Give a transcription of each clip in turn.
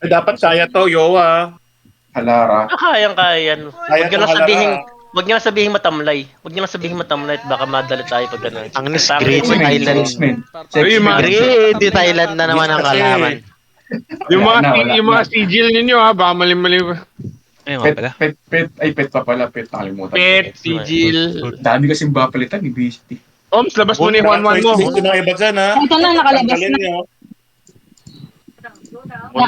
Dapat kaya to, Yowa. Halara. Kayang-kaya yan. Kaya to, Halara. Wag niyo lang sabihin matamlay. Wag niyo lang sabihin matamlay at baka madali tayo pag ganun. Ang great Pangit. Thailand. Sexman. Great Thailand na naman ang kalaban. Yung mga sigil ninyo ha, baka mali-mali. Ayun nga pala. Pet pa pala. Pet, nakalimutan. Pet, sigil. Dami kasing bapalitan, ibisity. Oms, labas mo na yung 1-1 mo. Gusto ng iba dyan, ha? Ito na, nakalabas Tanggalin na. niyo.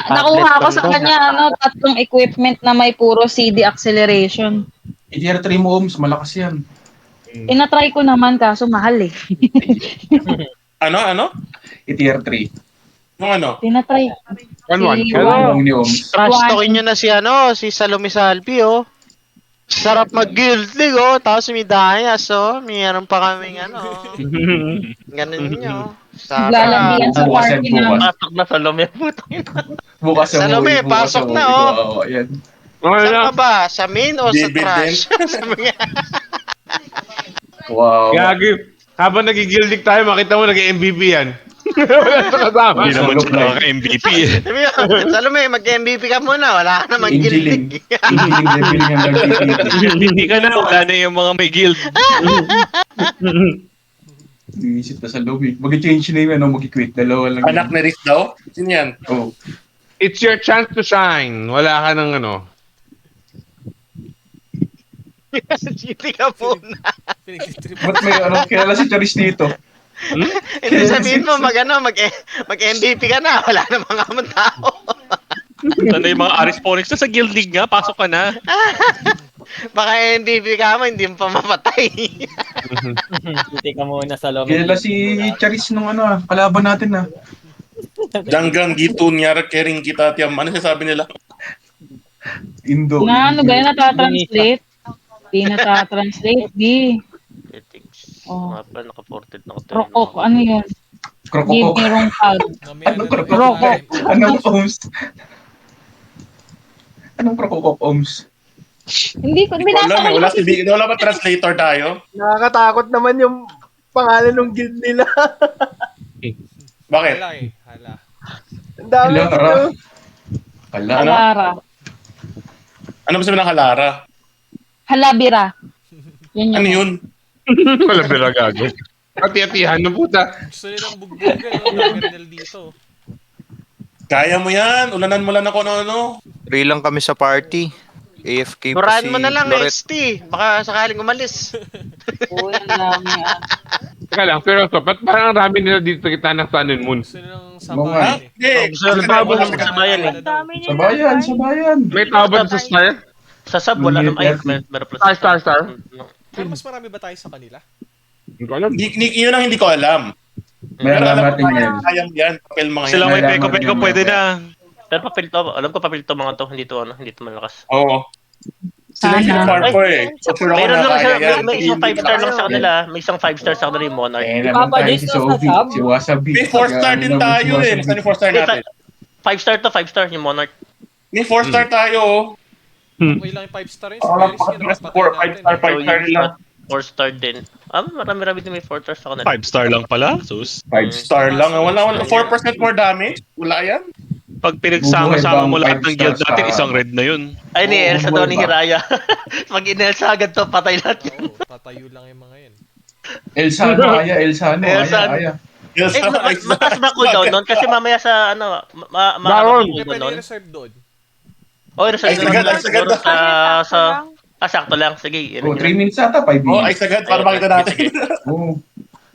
Nakuha ko sa kanya, tatlong equipment na may puro CD acceleration. I-tier 3 mo, Oms. Malakas yan. Inatry ko naman, kaso mahal eh. Ano? I-tier 3. Yung ano? Tinatry. 1-1. Hello. Ni Oms. Trash talkin nyo na si Salome Salvi, oh. Sarap mag-guild league, oh. Tapos may Dayas, oh. Mayroon pa kaming ganun nyo. Naglalandi yan sa party na. Pasok na sa lumi. Bukas sa Salome, movie, pasok bukas na, sa movie. oh. Ayan. Saan ka ba? Sa main o sa Bibid trash? Wow. Gagi. Habang nagigildik tayo, makita mo nag-MVP yan. Wala sa kasama. Hindi naman siya nakaka-MVP eh. Sabi mo, Salome, mag-MVP ka muna. Wala ka namang Injiling. guild. Injiling level niya ng TPT. Hindi ka na, wala na yung mga may guild. Iisip na sa lobby. Mag-change name yan, mag-quit. Dalawa lang. Anak ni Riz daw? Sino yan? Oh. It's your chance to shine. Wala ka ng ano. Hindi ka muna. Ba't may kilala si Charis dito? Hindi sabihin mo, mag-MVP ka na. Wala na mga tao. Sana yung mga Aris Phoenix na sa guild league nga, pasok ka na. Baka MVP ka mo, hindi mo pa mapatay. Hindi ka muna sa loob. Kilala si Charis nung kalaban natin Janggang Gitun, Nyara Kering kita, Tiam. Ano sasabi nila? Indo. Na ano ba yun, natatranslate? Di natatranslate, di. Oh. Mga pa, naka-ported na ako. Rokok, ano yun? Give Krokoko. me wrong pal. Anong krokoko? Anong Oms? Anong krokoko, Oms? Hindi ko, binasa ko Wala ba translator tayo? Nakakatakot naman yung pangalan ng guild nila. Bakit? Hala. Ang dami Halara. nito. Halara. Ano ba sabi ng Halara? Halabira. Yun yun. Ano yun? Wala pala gago. Hati-hatihan ng puta. Gusto nilang bugbugan, Daggerel dito. Kaya mo yan. Ulanan mo lang ako ano. Free lang kami sa party. AFK pa Burahan si mo na lang, Loret. XT. Baka sakaling umalis. Oo, yan lang yan. Teka lang, pero ba't parang ang rami nila dito sa gitna ng Sun and Moon? Gusto nilang Ha? sabayan eh. Hindi. Gusto na tabo ng sabayan eh. Sa bayan. May tao ba sa Star? Sa sub, wala naman. Ay, meron pala. Star. Pero mas marami ba tayo sa kanila? Hindi ko alam. Yun ang hindi ko alam. May Pero alam alam ko natin kaya yan. kaya mo yan. Papel mga Sila yan. may peko-peko, pwede na. Pero papel to, alam ko papel to mga to, hindi to malakas. Oo. Sila yung Sana. farm ko eh. So, sure ako Mayroon na lang kaya siya, yan. may isang 5 star lang sa kanila, may isang 5 star sa kanila yung Monarch. Eh, naman tayo si Sophie. Si Wasabi. May 4 star din tayo eh. Saan yung 4 star natin? 5 star to, 5 star yung Monarch. May 4 star tayo oh. Okay lang yung 5 star yun. Wala pa Spells yun, kasi napatay 5 natin. star, 5 star lang. 4 star din. Marami-rami din may 4 stars sa kanila. 5 star lang pala, sus. 5 star lang. Wala 4% more damage. Wala yan. Pag pinagsama-sama mo Bubuhay lahat bang ng guild 5 natin, star? isang red na yun. Ay, ni Elsa daw ni Bubuhay ba? Hiraya. Pag in-Elsa agad to, patay lahat yun. Oo, tatayo lang yung mga yun. Elsano, Elsano. aya. Yes, Mataas ba cooldown nun? Kasi mamaya sa, Baron. Hindi pwede nun. reserve doon. Oh, reserve Ay, sagad, ay, sagad. sakto lang. Sige. yun, Oh, yun. 3 minutes ata, 5 Oh, minutes. ay sagad para makita natin. Oo.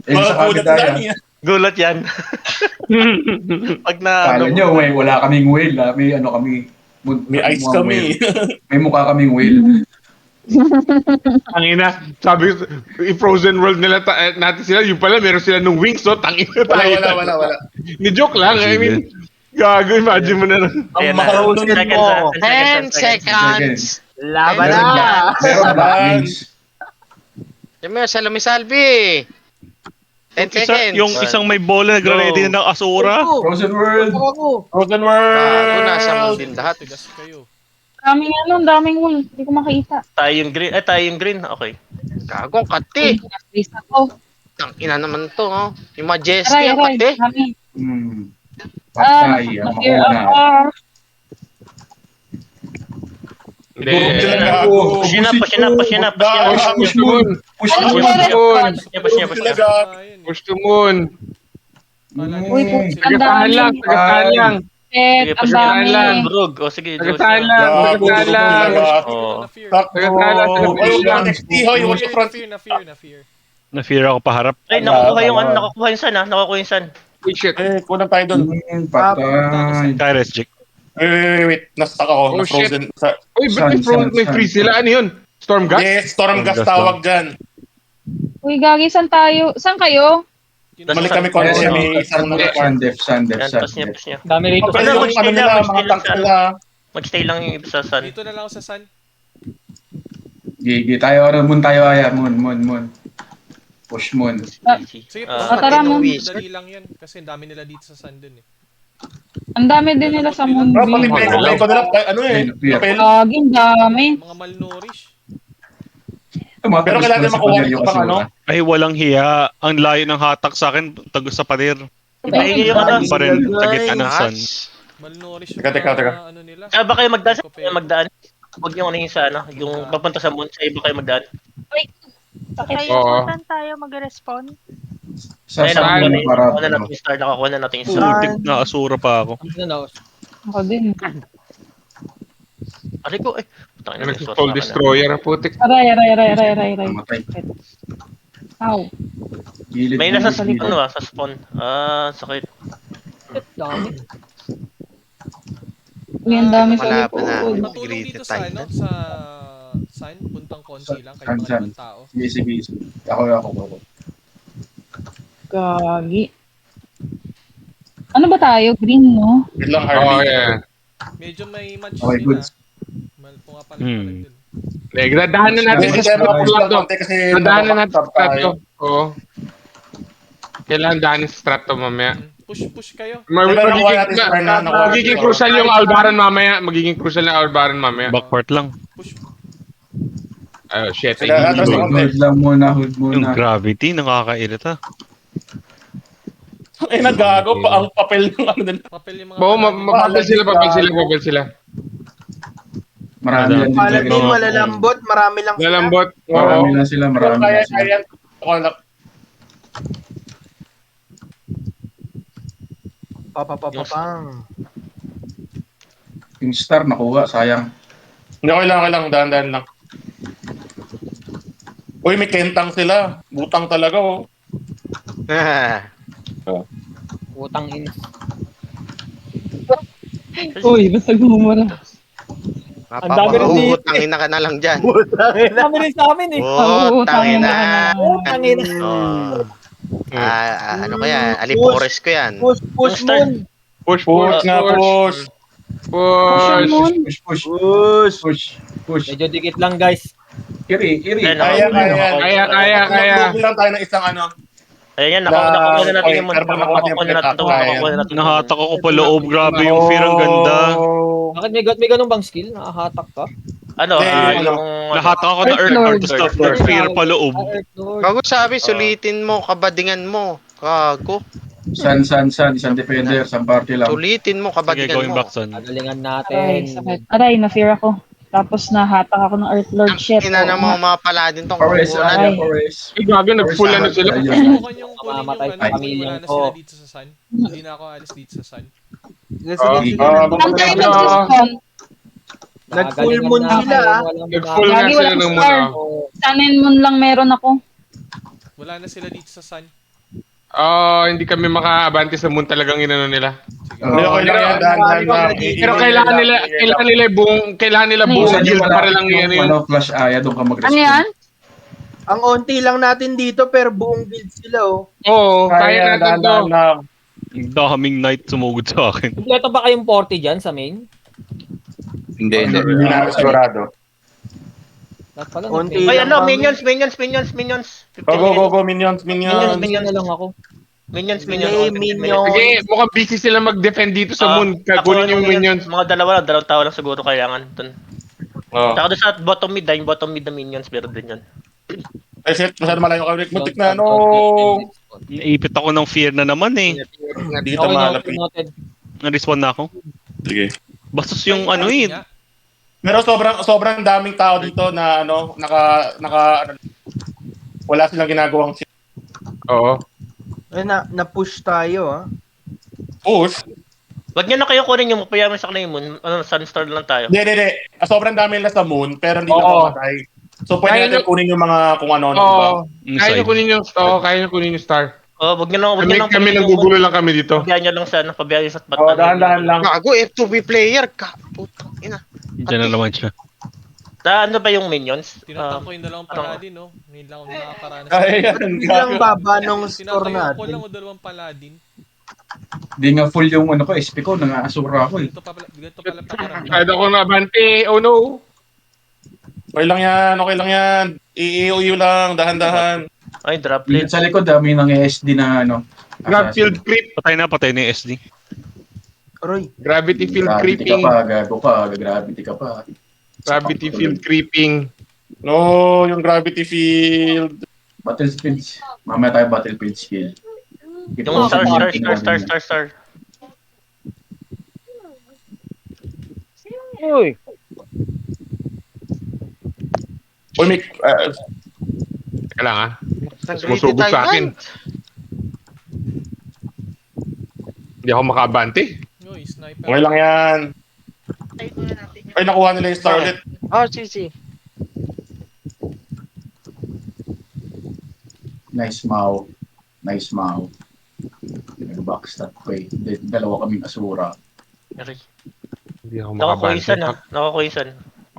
Mga Elsa kulat Kabidaya. lang yan. Gulat yan. Pag na... Kala nyo, wala kaming whale May kami. May ice kami. May mukha kaming whale. Tangina, sabi i-frozen world nila natin sila, yung pala meron sila nung wings, so tangina tayo. Wala. Ni joke lang, I mean, gago, imagine mo na. Ayan na. Makaroon nun mo. 10 seconds! Laban Meron na! Meron black wings. Yung mga Salome Salvi! 10 seconds! Yung isang may bola, nagre-ready na ng Asura. Frozen world. Frozen Gago, World. nasa mo din lahat. Tigas kayo. Daming wool. Hindi ko makita. Tayo yung green. Okay. Gago, ang kati! Space ako. Tangina naman to, oh. Yung Majesty, ang Aray. kati. Dami. Patay. Ang Here mauna. are. Durog sila Hindi. gago. Push yun na, push yun na, push yun na, push yun na. Push to moon. Push Ano to yung moon. response? Push niya, push Sila niya. gago. Push to moon. Uy, push. Ang Tagatahan dami. lang, tagatahan lang. Sige, Ang push niya. dami. lang. Durog. O sige, Diyos. Tagatahan lang, Gago, tagatahan durog sila lang. gago. Oo. Takbo. Tagatahan lang, tagatahan Hoy, huwag lang. yung XT, hoy, huwag yung front. Na-fear ako paharap. Ay, nakukuha yung ano, nakukuha yung sun ha, nakukuha yung sun. Uy, shit. Kulang tayo dun. Patay. Kairos, Jake. Wait. Na-stuck ako. Oh, shit. Na-frozen. Sa... Uy, ba't may freeze sila? Ano yun? Storm gas? Yes, storm gas Gas tawag dyan. Uy, gagi, saan tayo? Saan kayo? Balik kami konti, Yes, may isang Sandef. Yan, push niya, push niya. Dami rito. Okay, Ano, yung mag-stay ano lang, nila, mag-stay mga lang tanks sa- nila. Mag-stay lang yung iba sa sun. Dito na lang ako sa sun. Gigi tayo, moon tayo, Aya. Moon. Push moon. Easy. Sige, Ah, tara mo. Dali lang yan. Kasi ang dami nila dito sa sun dun eh. Ang dami din nila sa mundo. Bro, pati pay ko nila, ano eh, lapel. Gagi, ang dami. Mga malnourished. Pero kailangan makuha ito pang ano. Ay, walang hiya. Ang layo ng hatak sa akin, tagos sa pader. Ay, yung ano. Pa rin, sa gitna ng sun. Malnourished Teka. ano nila. Kaya ba kayo magdaan? Sa kayo magdaan? Huwag yung ano yung sa ano, yung papunta sa moon, sa iba kayo magdaan. Oo. Saan tayo mag-respond? Sa Ayun, saan nakukuha na para nakukuha na natin yung star, nakakuha na natin yung star. Putik na asura pa ako. Ako din. Aray ko, eh. Putang ina, yung Nag-soul destroyer ang putik. Aray. matay. Ow. Gilid May mo, nasa gilid. ano sa spawn. Ah, sakit. Uy, ang dami sa likod. Patulong dito sa ano, sa sun, puntang konti lang, kahit mga Saan? ibang tao. Sige. Ako. Gagi. Ano ba tayo? Green, no? Wait lang, Oh, Harley. yeah. Medyo may match Okay, din good. Malpo nga pala Hmm. dun. Nagdadahan na natin Hindi sa tayo strat makapush to. konti kasi Nagdadahan na natin sa nakapag strat tayo. to. Oo. Kailangan dahanin sa strat to mamaya. Push kayo. Pero nakuha natin sa Arna, nakuha Magiging natin. crucial yung Albaran mamaya. Magiging crucial yung Albaran mamaya. Backport lang. Push. Oh, shit. Sila, I need atras to- ako. Hold lang muna, hold Yung muna. gravity, nakakairita. Ay, nagago pa ang papel ng ano din. Papel yung mga Oo, paladin. papel sila. Marami yan din Paladin, talaga. malalambot, marami lang sila. Lalambot. Marami Oo. na sila, Pero marami na kaya sila. yan. Ako na. Papapapapang. Yung star nakuha, sayang. Hindi, okay lang. Dahan-dahan lang. Uy, may kentang sila. Butang talaga, oh. Utang ina. Uy, basta gumura. Ang dami rin dito. Utangin na ka na lang dyan. Ang dami rin sa amin eh. Utangin na. Utang ina. Ano kaya? Alipores ko yan. Push moon. Push. Push nga, push. Push. Medyo dikit lang guys. Kiri. Kaya. Lang tayo ng isang ano. Ayan, nakuha na natin yung moon. Pero Nakuha na natin ito. Nahatak ako pa loob. Grabe yung fear. Ang ganda. Bakit may ganun bang skill? Nakahatak ka? Ano, yung... Nahatak ako na Earth Lord stuff. Fear pa loob. Bago sabi, sulitin mo, kabadingan mo. Kago. San, isang defender, isang party lang. Sulitin mo, Sige, kabadingan going mo. back, son. Pagalingan Aray, natin. sakit. Aray, na-fear ako. Tapos nahatak ako ng Earth Lord shit. Ina na mga paladin tong Pares, kukunan. Pares. Ay, gago, nag-full ano sila. Subukan yung kunin yung Mamamatay ano, pa kung pamilya wala na ko. sila dito sa sun. Hindi na ako alis dito sa sun. Saan tayo mag-spawn? Nag-full moon sila, ah. Nag-full nga Lagi sila walang ng star. muna. Sanin moon lang meron ako. Wala na sila dito sa sun. Hindi kami makaabante sa moon talagang inano nila. Hindi, okay lang yan. Dahan-dahan lang. Pero kailangan nila buong guild para lang yan yun. Flash Aya, doon ka mag-respond. Ano yan? Ang onti lang natin dito pero buong build sila oh. Oo, kaya natin to. Dahan-dahan lang. Ang daming knight sumugod sa akin. Kompleto ba kayong 40 dyan sa main? Hindi. Hindi na sigurado. Lahat pala. Konti. Ay, ano, minions. Go, minions. Minions na lang ako. Minions. Sige, mukhang busy sila mag-defend dito sa moon. Kunin yung minions. Mga dalawang tao lang siguro kailangan dun. Oh. Tsaka doon sa bottom mid na minions, meron din yan. Ay, shit. Masyado malayo ka. Muntik na, no. Naipit ako ng fear na naman eh. Dito malapit. Na-respawn na ako. Sige. Bastos yung ano eh. Pero sobrang daming tao dito na ano, ano, wala silang ginagawang Oo. Na-push tayo, ah. push. Wag niyo na kayo kunin yung payaman sa kanila yung moon. Ano, Sunstar lang tayo. Hindi. Sobrang dami nila sa moon, pero hindi na Oo. mamatay. So, pwede Kaya natin kunin yung mga kung ano, diba? Oo. Kaya nyo kunin yung, kaya nyo kunin yung star. Oh, wag niyo na Kami nagugulo lang kami dito. Pabayaan niyo lang sa ano, pabayaan niyo sa Oo, dahan-dahan lang. Gago, F2B player ka. Putang ina. Diyan na naman siya. Ano ba yung minions? Tinatang ko yung dalawang paladin, no? Ngayon lang ako nakakaranas. Ayan, Hindi lang baba nung score Tinatayo ko natin. lang o dalawang paladin. Hindi nga full yung ano ko, SP ko, nangaasura ako eh. Ganito pala pakiramdam. Kahit ako nabante. Oh no. Okay lang yan. I-EOU lang, dahan-dahan. Ay, Dito droplet. sa likod, may nang SD na ano. Grab field creep. Patay na ni SD. Aroy. Gravity field Gravity ka creeping. pa, gago ka, gravity ka pa. Gravity field creeping. No, yung gravity field. Battlefield. Mamaya tayo battlefield skill. Yung star. Uy. Uy, may, Teka lang ah. Greedy Sumusubok tayo sa akin. niyan. Hindi ako makabante. Uy, sniper. okay lang yan. Ay, nakuha nila yung star ulit. Oh, si. Nice Mau. Nag-backstab ko eh. Dalawa kaming asura. Hindi ako makabante. Nakakuisan.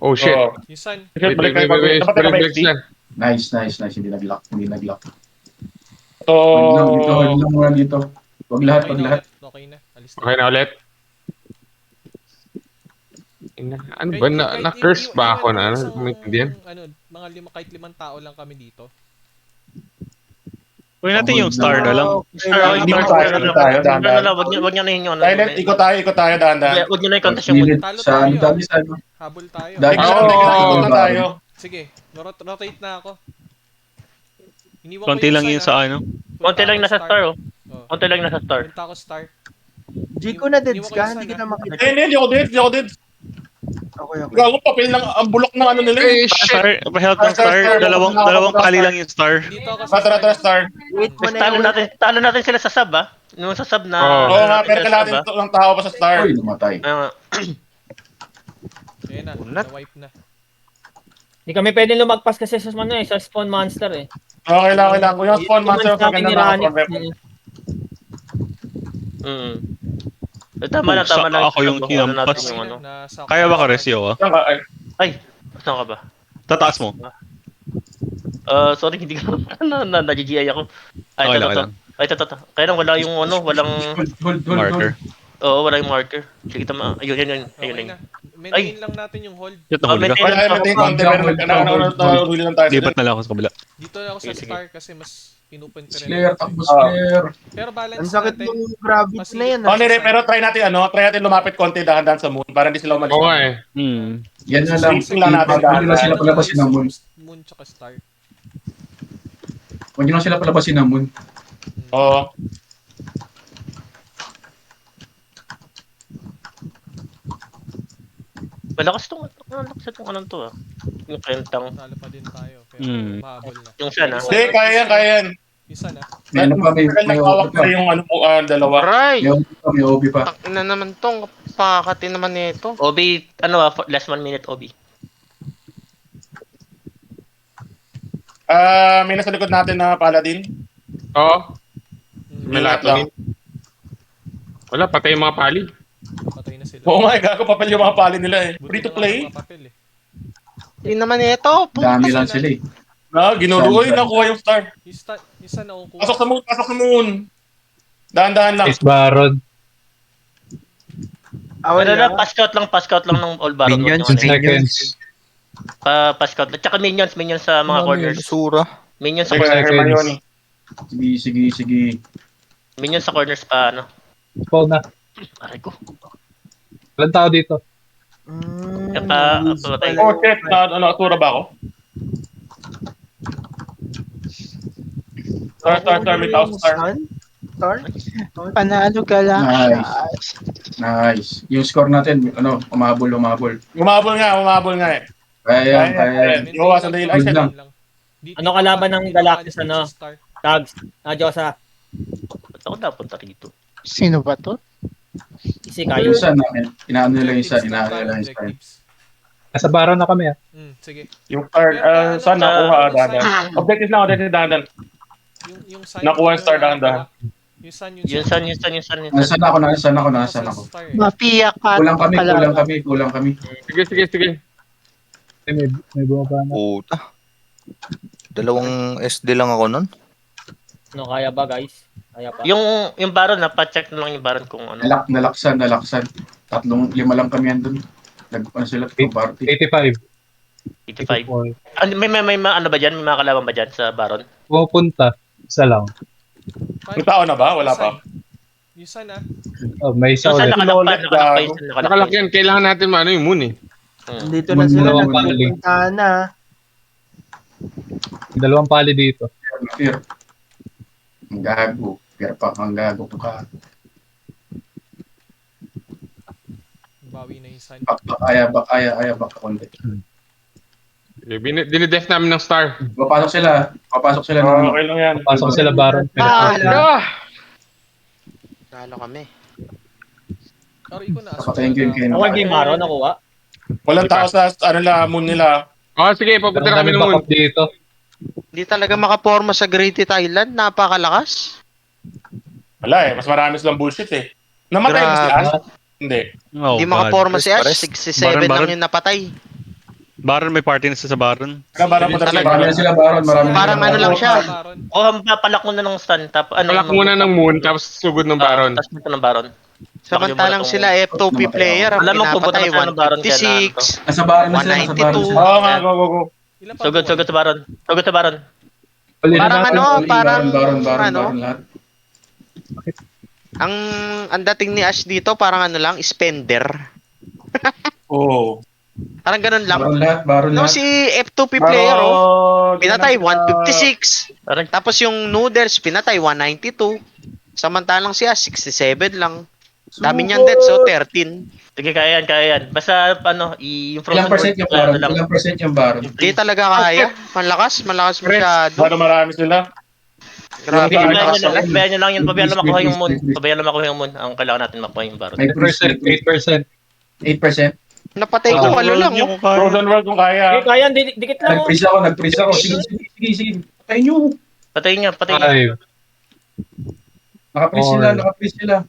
Oh shit. Oo. Yung sun. Sige, Wait, balik tayo balik XD. lang. Nice. Hindi nag-lock. So, Hold lang muna dito. Wag lahat. Okay na. Alis na. Okay na ulit. Ano ba? Na-curse ba ako na? Ano? Maintindihan? Kahit 5 tao lang kami dito. Uy natin yung star na lang. Hindi mo tayo, dahan-dahan. Wag niyo na yung ano. Silent, ikot tayo, dahan-dahan. Wag niyo na yung contest yung moon. Talo Sa tayo, dami sa ano. Habol tayo. Dahil- Ikot na tayo. Sige, rotate na ako. Iniwan Konti yung lang sun, yun sa ano. Konti lang nasa star, oh. Oh. Konti lang nasa star. Punta ako star. G ko na deads Iniwan ko ka, yung hindi sun, ka na makita. Hindi ako dead. Okay. Gago, papel lang ang bulok ng ano nila. Eh, shit. Star, pa-help ng star. Dalawang pali lang yung star. Dito ako sa Tara, star. Wait mo Mas na talo natin sila sa sub, ah. Yung sa sub na... Oo. Oo nga, pero kailangan din ng tao pa sa star. Uy, namatay. Ayan na, Unat. na-wipe na. Hindi kami pwedeng lumagpas kasi sa ano sa spawn monster eh. Okay lang. Kung yung spawn monster, maganda na ako. Tama lang. Ako yung hinampas. Yung ano. Nasa Kaya ba ka, Resio? Ay, saan ka ba? Tataas mo. Sorry, hindi ko na-GGI ako. Ay, Okay lang, ito. Ay, ito. Kaya lang wala yung ano, walang... Hold. Marker. Oo, wala yung marker. Sige, tama. Ayun. Okay na. Maintain lang natin yung hold. Ito huli ka. Ay, maintain konti, pero nahuli lang tayo. Lipat na lang ako sa kabila. Dito ako sa Sige. star kasi mas pinupunta rin. Slayer, takbo Slayer. Pero balance Ang sakit natin. ng gravity na yan. Oh, hindi, pero try natin lumapit konti dahan-dahan sa moon para hindi sila umalis. Oo nga eh. Yan na lang. Swing lang natin, Huwag nyo na sila palabasin ng moon. Moon tsaka star. Huwag nyo na sila palabasin ng moon. Oo. Malakas itong anong to, ah. Yung kentang. Talo pa din tayo. Pero mahabol na. Yung sana. Hindi, kaya yan. Yung sun ah. May ano pa, may Nagkawak OB pa. pa yung ano po, dalawa. Aray! May OB pa. Ina naman tong pakati naman nito. Obi, last 1 minute, Obi. May nasa likod natin na paladin. Oo. Ingat May lahat lang. lang. Wala, patay yung mga pali. Patay na sila. Oo nga, gago papel yung mga pali nila eh. Buti Free to na nga play. mga papel, eh. Hindi naman ito. Dami lang sila eh. Ginuruoy, nakuha yung star. Yung sun nakukuha. Pasok sa moon. Dahan-dahan lang. Barod. Awal lang. Pass out lang ng all barrel. Minions, seconds. Pass out. Tsaka minions sa mga corners. Sura. Minions sa Sige, corners. Hermione. Sige. Minions sa corners pa, ano. Spawn na. Aray ko. Ilan tao dito? Patay. Oh shit, atura ba ako? Star, may tao star. Panalo ka lang. Nice. Nice. Yung score natin, umabol. Umabol nga eh. Kaya yan. Iwasan dahil. Ay, Good lang. Ano kalaban ng Galactus, ano? Tags. Diyosa. Ba't ako napunta rito? Sino ba to? Easy Yung kayo. sun namin. Inaano nila yung sun. Nasa Baron na kami, ah. Sige. Yung card, saan nakuha, dahan. Objective dahan. Yung sign. Nakuha yung star dahan. Yung sun. Nasaan ako? Mapiyak ka. Kulang kami. Sige. May bumaba na. Puta. Dalawang SD lang ako nun. Ano, kaya ba, guys? Kaya pa. Yung Baron, pa-check na lang yung Baron kung ano. Nalaksan. 5 lang kami andun. Nagpuan sila party. 85. 85. May ano ba dyan? May mga kalaban ba dyan sa Baron? Pupunta. Isa lang. Yung tao na ba? Wala pa. Yung sun Oh, may isa Yung sun ulit. nakalakpan. Nakalak yan. Kailangan natin yung moon eh. Dito na sila, Dalawang pali. nagpupunta na. Dalawang pali dito. Fear. Ang gago. Fear pa ang gago ka. Bawi na yung sun. Bak konti. Dinidef namin ng star. Papasok sila ng Okay lang yan. Pasok sila Baron. Talo kami. Pero ikaw na. Kapatayin ko yung kayo. Ako yung Baron, nakuha. Walang tao sa moon nila. Sige, papunta na kami ng moon. backup dito. Hindi talaga makaporma sa Great Island. Napakalakas. Wala eh. Mas marami silang bullshit eh. Namatay mo si Grabe. Ash? Hindi. Oh, Hindi God. makaporma si Ash. Pares. 67 lang Baron. yung napatay. Baron, may party na sa Baron. Marami pa Talaga. Marami na sila Baron. Parang ano lang siya. Papalak mo na ng stun. Palak muna ng moon, tapos sugod ng Baron. Tapos dito ng Baron. Samantalang sila F2P player. Ang Alam mo kung pinapatay ba't ng Baron kaya 156. Nasa Baron na sila. 192. Oo nga, go. Sugod sa Baron. Uli na Parang natin. ano, parang Baron lahat. ang dating ni Ash dito parang ano lang, spender. Oo. Parang ganun lang. Baron No, lahat. si F2P player, pinatay 156. Tapos yung Noodles, pinatay 192. Samantalang siya, 67 lang. Dami niyang deaths, so 13. Sige, kaya yan. Basta, yung Ilang percent yung Baron? Ilang percent yung Baron? Hindi talaga kaya. Malakas masyado. Paano marami sila? Grabe, malakas sila. Pabayaan nyo lang yun. Pabayaan lang makuha yung moon. Ang kailangan natin makuha yung Baron. 8%. 8%? Napatay ko, ano lang. Yung kaya. Frozen World kung kaya. Kaya, dikit lang. Nag-freeze ako. Sige. Patayin nyo. Patay nga. 5. Naka-freeze sila.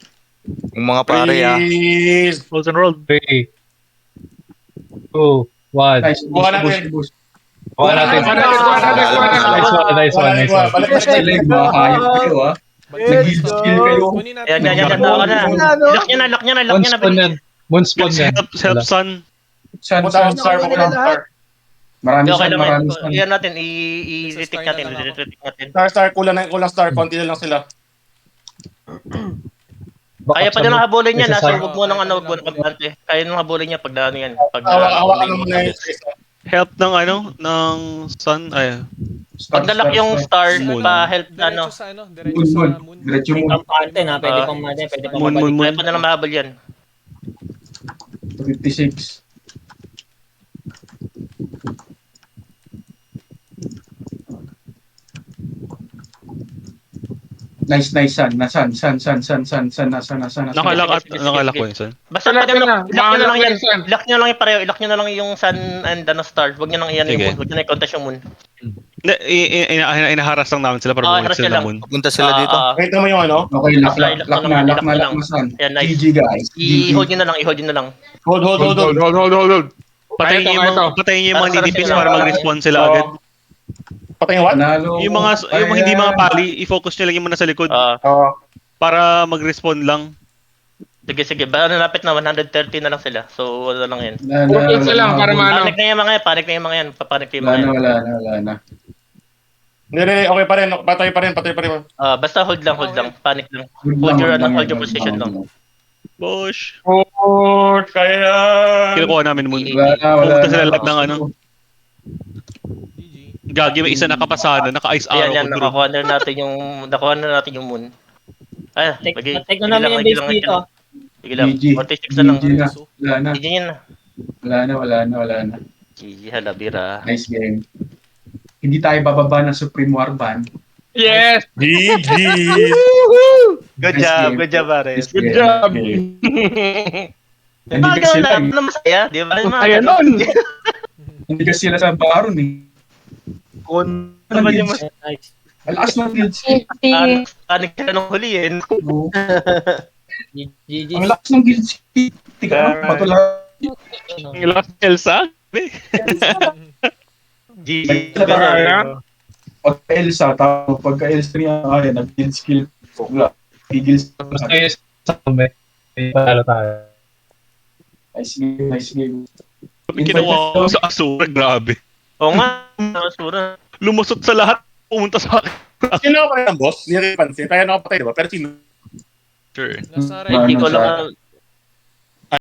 Yung mga pare Please. Frozen World. 3. 2. 1. Nice. Buka natin. Kuha natin. Nice one. Balik na sila. Makakayap kayo ah. Nag-skill kayo. Yan. Tawa ka na. Lock nyo na. Moonspawn yan. Help Sun. Star. Marami Okay lang marami yan. Yan natin. I-retake natin. Star. Kulang star. Konti na lang sila. Kaya pa din ang habulin niya. Isa Nasa sa- huwag mo ng huwag mo ng pagbante. Kaya nang habulin niya pag yan. Hawakan mo na yung Help ng Sun. Ay, Pag nalock yung star, Moon. pa-help Diretso sa moon. Diretso May moon. kampante na, pwede pang mali, pwede pang Moon. mabalik. Kaya pa na lang mahabol yan. 56. Nice, San. Nasaan? nakalak ko yun, Sun. Basta Wala pwede mo na. lock nyo na lang yan. Sun. Lock nyo lang yung pareho. Lock nyo na lang yung sun and star. Huwag nyo nang iyan yung Sige. moon. Huwag nyo na i-contest yung moon. Hindi, inaharas lang namin sila para Oo, bumalik haras sila nila ng moon. Papunta sila dito. Nakita mo yung ano? Okay, lock na San. Yan, nice. GG guys. I-hold nyo na lang. Hold. Hold. Patayin niyo yung mga Para nidipis sa- para mag-respawn sila agad. Patay what? Panalo. Yung hindi mga pali, i-focus nyo lang yung muna sa likod para mag-respawn lang. Sige. Ba, nalapit na, 130 na lang sila. So, wala lang yan. Focus na lang para maano. Panik na yung mga yan. Papanik na yung mga yan. Wala na. Hindi, okay pa rin. Patay pa rin. Basta hold lang. Panik lang. Hold your position lang. Bosh. Oh, kaya. Kinukuha namin moon. Wala Pumunta sila lahat ng ano. GG. Gagi, may isa nakapasada, naka-ice arrow. Ayan, ko, nakuha na natin yung moon. Take na namin yung base dito. Sige lang, GG. 46 na lang. GG na. Wala na. GG yan na. Wala na. GG, halabira. Nice game. Hindi tayo bababa ng Supreme Warband. Yes! GG! Good Nice job, game. good job, Pares. Good job! Hindi kasi sila, na masaya, di ba? Kaya nun! hindi kasi sila sa baron eh. Kun. Ang Naman yung guilds. Nice. Ang lakas ng guilds. Kanig ka nung huliin. GG. Ang lakas ng guilds. Tika lang, patula. Ang lakas ni Elsa? GG. Pagka Elsa, pagka Elsa niya, nag-guild skill. Wala. Tigil Tapos kayo sa may patalo tayo. Nice game. Ginawa ko sa Asura, grabe. Oo nga, Asura. Lumusot sa lahat, pumunta sa akin. Sino ako ng boss? Hindi rin pansin. Kaya nakapatay, diba? Pero sino? Sure. Nasa Ano Hindi ko sa- lang